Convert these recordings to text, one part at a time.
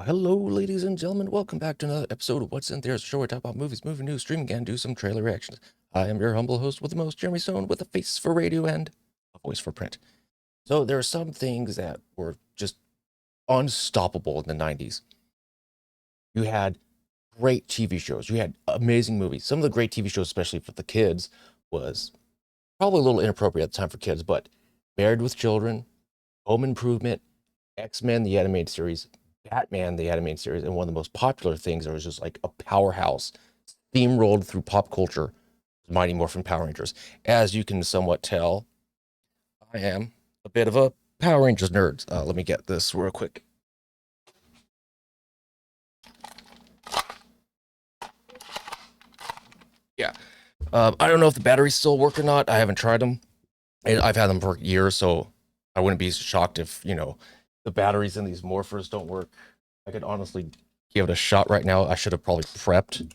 Hello, ladies and gentlemen. Welcome back to another episode of What's in There, a show where we talk about movies, movie news, streaming, and do some trailer reactions. I am your humble host with the most, Jeremy Stone, with a face for radio and a voice for print. So there are some things that were just unstoppable in the 90s. You had great TV shows. You had amazing movies. Some of the great TV shows, especially for the kids, was probably a little inappropriate at the time for kids, but Married with Children, Home Improvement, X-Men, the animated series, Batman, the animated series, and one of the most popular things that was just like a powerhouse, steamrolled through pop culture, Mighty Morphin Power Rangers. As you can somewhat tell, I am a bit of a Power Rangers nerd. Let me get this real quick. Yeah. I don't know if the batteries still work or not. I haven't tried them. I've had them for years, so I wouldn't be shocked if, the batteries in these morphers don't work. I could honestly give it a shot right now. I should have probably prepped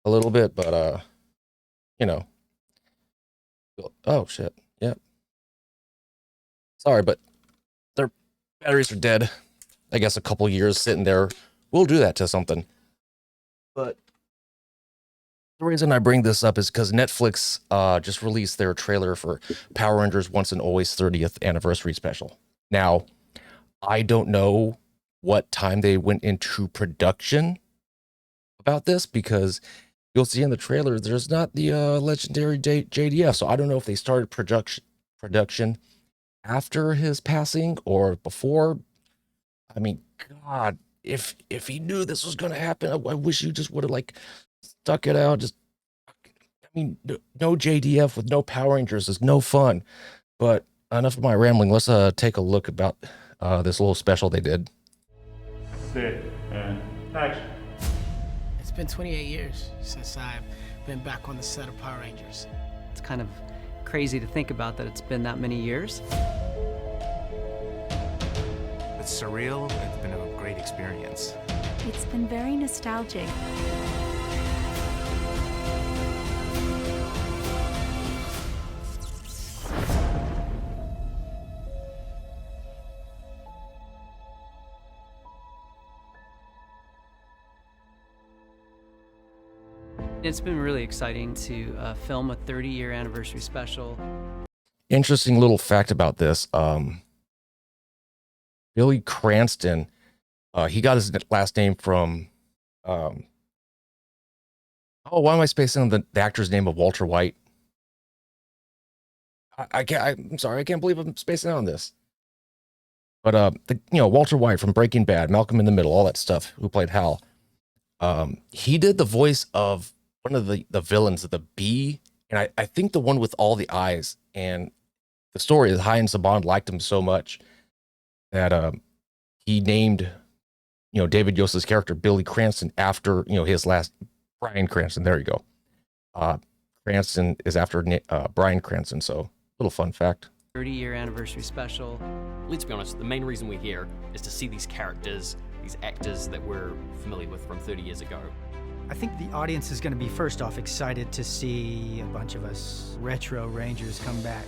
a little bit, but oh shit. Yep. Sorry, but their batteries are dead. I guess a couple years sitting there will do that to something. But the reason I bring this up is because Netflix just released their trailer for Power Rangers Once and Always 30th Anniversary Special. Now, I don't know what time they went into production about this, because you'll see in the trailer there's not the legendary JDF. So I don't know if they started production after his passing or before. I mean, God, if he knew this was going to happen, I wish you just would have stuck it out. No JDF with no Power Rangers is no fun. But enough of my rambling. Let's take a look about this little special they did. Sit and action. It's been 28 years since I've been back on the set of Power Rangers. It's kind of crazy to think about that it's been that many years. It's surreal. It's been a great experience. It's been very nostalgic. It's been really exciting to film a 30-year anniversary special. Interesting little fact about this. Billy Cranston, he got his last name from, why am I spacing on the actor's name of Walter White? I'm sorry, I can't believe I'm spacing out on this. But, Walter White from Breaking Bad, Malcolm in the Middle, all that stuff, who played Hal. He did the voice of one of the villains of the Bee, and I think the one with all the eyes. And the story is Heinz Saban liked him so much that he named David Yost's character Billy Cranston after his last Bryan Cranston. There you go. Cranston is after Bryan Cranston. So little fun fact. 30-year anniversary special. Let's be honest, the main reason we're here is to see these characters, these actors that we're familiar with from 30 years ago. I think the audience is going to be, first off, excited to see a bunch of us retro Rangers come back.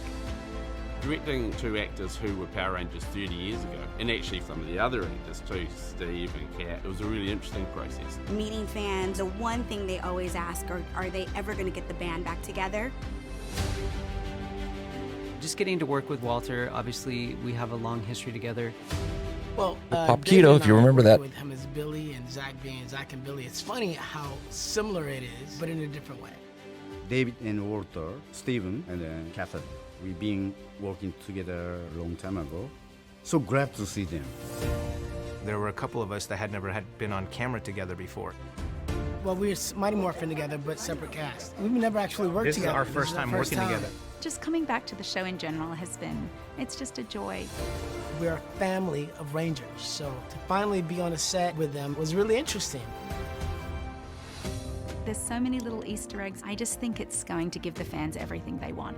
Directing two actors who were Power Rangers 30 years ago, and actually some of the other actors too, Steve and Kat, it was a really interesting process. Meeting fans, the one thing they always ask are they ever going to get the band back together? Just getting to work with Walter, obviously we have a long history together. Well, Pop David Keto, and if you I remember worked that. with him as Billy and Zach being Zach and Billy. It's funny how similar it is, but in a different way. David and Walter, Steven, and then Catherine. We've been working together a long time ago. So glad to see them. There were a couple of us that had never been on camera together before. Well, we're Mighty Morphin together, but separate cast. We've never actually worked This is together. our first time working together. Just coming back to the show in general it's just a joy. We're a family of Rangers, so to finally be on a set with them was really interesting. There's so many little Easter eggs. I just think it's going to give the fans everything they want.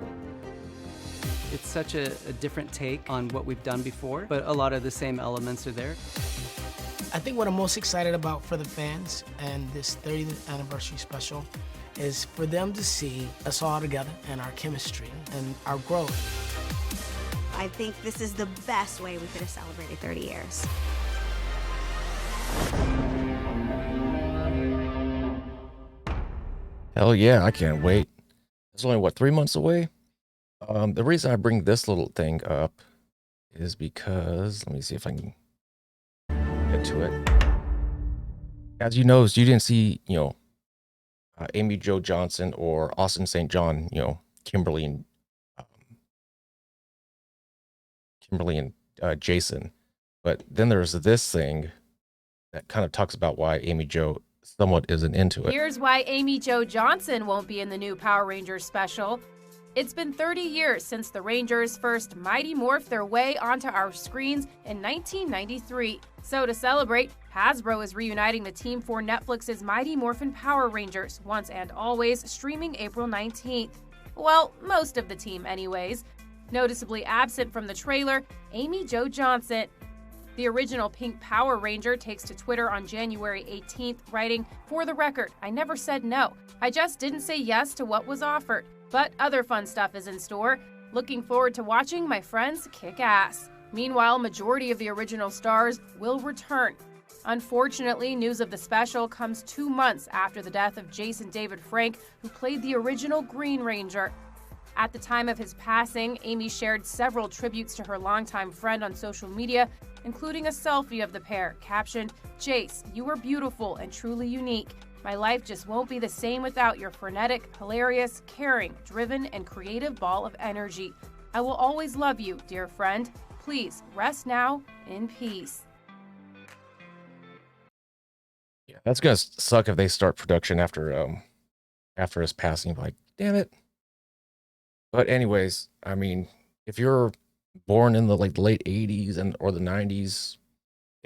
It's such a different take on what we've done before, but a lot of the same elements are there. I think what I'm most excited about for the fans and this 30th anniversary special is for them to see us all together and our chemistry and our growth. I think this is the best way we could have celebrated 30 years. Hell yeah, I can't wait. It's only what, 3 months away? The reason I bring this little thing up is because let me see if I can get to it. As you know, you didn't see, Amy Jo Johnson or Austin St. John, Kimberly and Jason. But then there's this thing that kind of talks about why Amy Jo somewhat isn't into it. Here's why Amy Jo Johnson won't be in the new Power Rangers special. It's been 30 years since the Rangers first Mighty morphed their way onto our screens in 1993. So to celebrate, Hasbro is reuniting the team for Netflix's Mighty Morphin Power Rangers, once and always, streaming April 19th. Well, most of the team anyways. Noticeably absent from the trailer, Amy Jo Johnson. The original Pink Power Ranger takes to Twitter on January 18th, writing, "For the record, I never said no. I just didn't say yes to what was offered. But other fun stuff is in store. Looking forward to watching my friends kick ass." Meanwhile, majority of the original stars will return. Unfortunately, news of the special comes 2 months after the death of Jason David Frank, who played the original Green Ranger. At the time of his passing, Amy shared several tributes to her longtime friend on social media, including a selfie of the pair, captioned, "Jace, you are beautiful and truly unique. My life just won't be the same without your frenetic, hilarious, caring, driven, and creative ball of energy. I will always love you, dear friend. Please rest now in peace." Yeah, that's gonna suck if they start production after his passing. Like, damn it. But anyways, I mean, if you're born in the late 80s or the 90s,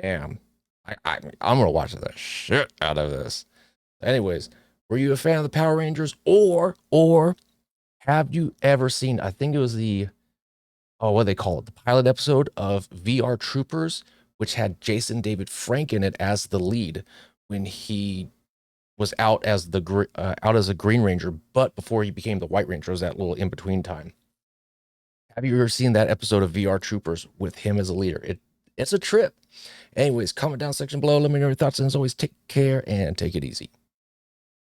damn, I'm gonna watch the shit out of this. Anyways, were you a fan of the Power Rangers, or have you ever seen? I think it was what do they call it? The pilot episode of VR Troopers, which had Jason David Frank in it as the lead when he was out as a Green Ranger, but before he became the White Ranger, was that little in between time. Have you ever seen that episode of VR Troopers with him as a leader? It's a trip. Anyways, comment down section below. Let me know your thoughts, and as always, take care and take it easy.